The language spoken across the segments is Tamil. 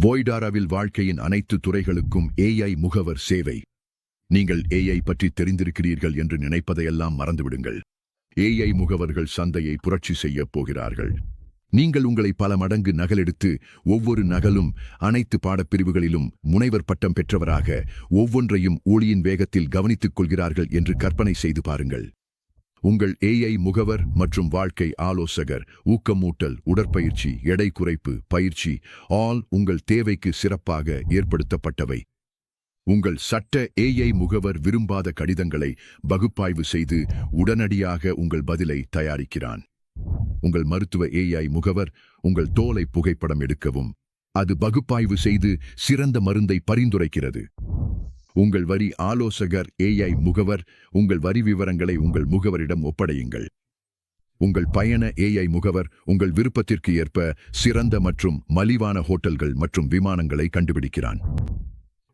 வோய்டாராவில் வாழ்க்கையின் அனைத்து துறைகளுக்கும் ஏஐ முகவர் சேவை. நீங்கள் ஏஐ பற்றி தெரிந்திருக்கிறீர்கள் என்று நினைப்பதையெல்லாம் மறந்துவிடுங்கள். ஏஐ முகவர்கள் சந்தையை புரட்சி செய்யப் போகிறார்கள். நீங்கள் உங்களை பல மடங்கு நகலெடுத்து ஒவ்வொரு நகலும் அனைத்து பாடப்பிரிவுகளிலும் முனைவர் பட்டம் பெற்றவராக ஒவ்வொன்றையும் ஒளியின் வேகத்தில் கவனித்துக் கொள்கிறார்கள் என்று கற்பனை செய்து பாருங்கள். உங்கள் ஏஐ முகவர் மற்றும் வாழ்க்கை ஆலோசகர் ஊக்கமூட்டல், உடற்பயிற்சி, எடை குறைப்பு பயிற்சி ஆல் உங்கள் தேவைக்கு சிறப்பாக ஏற்படுத்தப்பட்டவை. உங்கள் சட்ட ஏஐ முகவர் விரும்பாத கடிதங்களை பகுப்பாய்வு செய்து உடனடியாக உங்கள் பதிலை தயாரிக்கிறான். உங்கள் மருத்துவ ஏஐ முகவர் உங்கள் தோலை புகைப்படம் எடுக்கவும் அது பகுப்பாய்வு செய்து சிறந்த மருந்தை பரிந்துரைக்கிறது. உங்கள் வரி ஆலோசகர் ஏஐ முகவர் உங்கள் வரி விவரங்களை உங்கள் முகவரிடம் ஒப்படையுங்கள். உங்கள் பயண ஏஐ முகவர் உங்கள் விருப்பத்திற்கு ஏற்ப சிறந்த மற்றும் மலிவான ஹோட்டல்கள் மற்றும் விமானங்களை கண்டுபிடிக்கிறான்.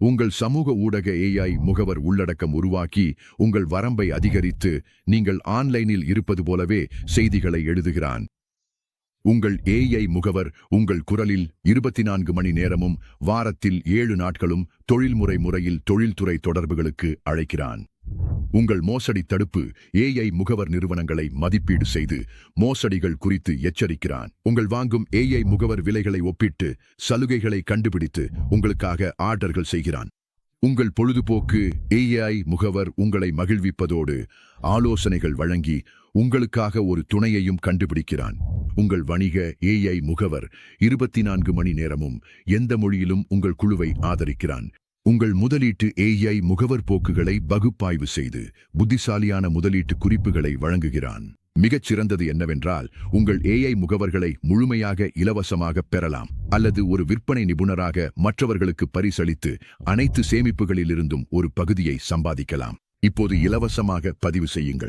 உங்கள் சமூக ஊடக ஏஐ முகவர் உள்ளடக்கம் உருவாக்கி உங்கள் வரம்பை அதிகரித்து நீங்கள் ஆன்லைனில் இருப்பது போலவே செய்திகளை எழுதுகிறான். உங்கள் ஏஐ முகவர் உங்கள் குரலில் 24 மணி நேரமும் வாரத்தில் 7 நாட்களும் தொழில்முறை முறையில் தொழில்துறை தொடர்புகளுக்கு அழைக்கிறான். உங்கள் மோசடி தடுப்பு ஏஐ முகவர் நிறுவனங்களை மதிப்பீடு செய்து மோசடிகள் குறித்து எச்சரிக்கிறான். உங்கள் வாங்கும் ஏஐ முகவர் விலைகளை ஒப்பிட்டு சலுகைகளை கண்டுபிடித்து உங்களுக்காக ஆர்டர்கள் செய்கிறான். உங்கள் பொழுதுபோக்கு ஏஐ முகவர் உங்களை மகிழ்விப்பதோடு ஆலோசனைகள் வழங்கி உங்களுக்காக ஒரு துணையையும் கண்டுபிடிக்கிறான். உங்கள் வணிக ஏஐ முகவர் 24 மணி நேரமும் எந்த மொழியிலும் உங்கள் குழுவை ஆதரிக்கிறான். உங்கள் முதலீட்டு ஏஐ முகவர் போக்குகளை பகுப்பாய்வு செய்து புத்திசாலியான முதலீட்டு குறிப்புகளை வழங்குகிறான். மிகச் சிறந்தது என்னவென்றால் உங்கள் ஏஐ முகவர்களை முழுமையாக இலவசமாக பெறலாம் அல்லது ஒரு விற்பனை நிபுணராக மற்றவர்களுக்கு பரிசளித்து அனைத்து சேமிப்புகளிலிருந்தும் ஒரு பகுதியை சம்பாதிக்கலாம். இப்போது இலவசமாக பதிவு செய்யுங்கள்.